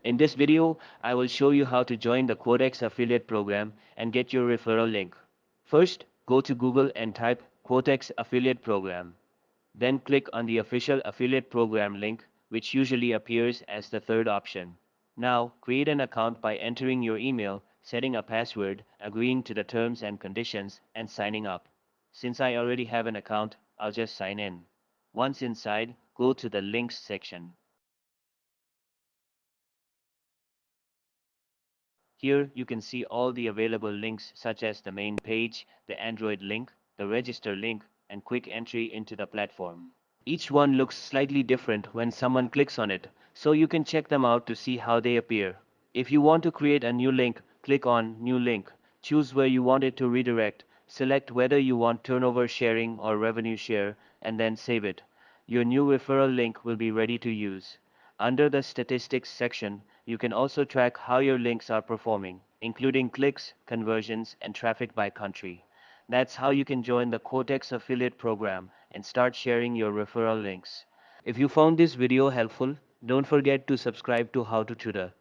In this video, I will show you how to join the Quotex affiliate program and get your referral link. First, go to Google and type Quotex affiliate program. Then click on the official affiliate program link, which usually appears as the third option. Now, create an account by entering your email, setting a password, agreeing to the terms and conditions, and signing up. Since I already have an account, I'll just sign in. Once inside, go to the links section. Here you can see all the available links such as the main page, the Android link, the register link, and quick entry into the platform. Each one looks slightly different when someone clicks on it, so you can check them out to see how they appear. If you want to create a new link, click on New Link, choose where you want it to redirect, select whether you want turnover sharing or revenue share, and then save it. Your new referral link will be ready to use. Under the Statistics section, you can also track how your links are performing, including clicks, conversions, and traffic by country. That's how you can join the Quotex affiliate program and start sharing your referral links. If you found this video helpful, don't forget to subscribe to How to Tutor.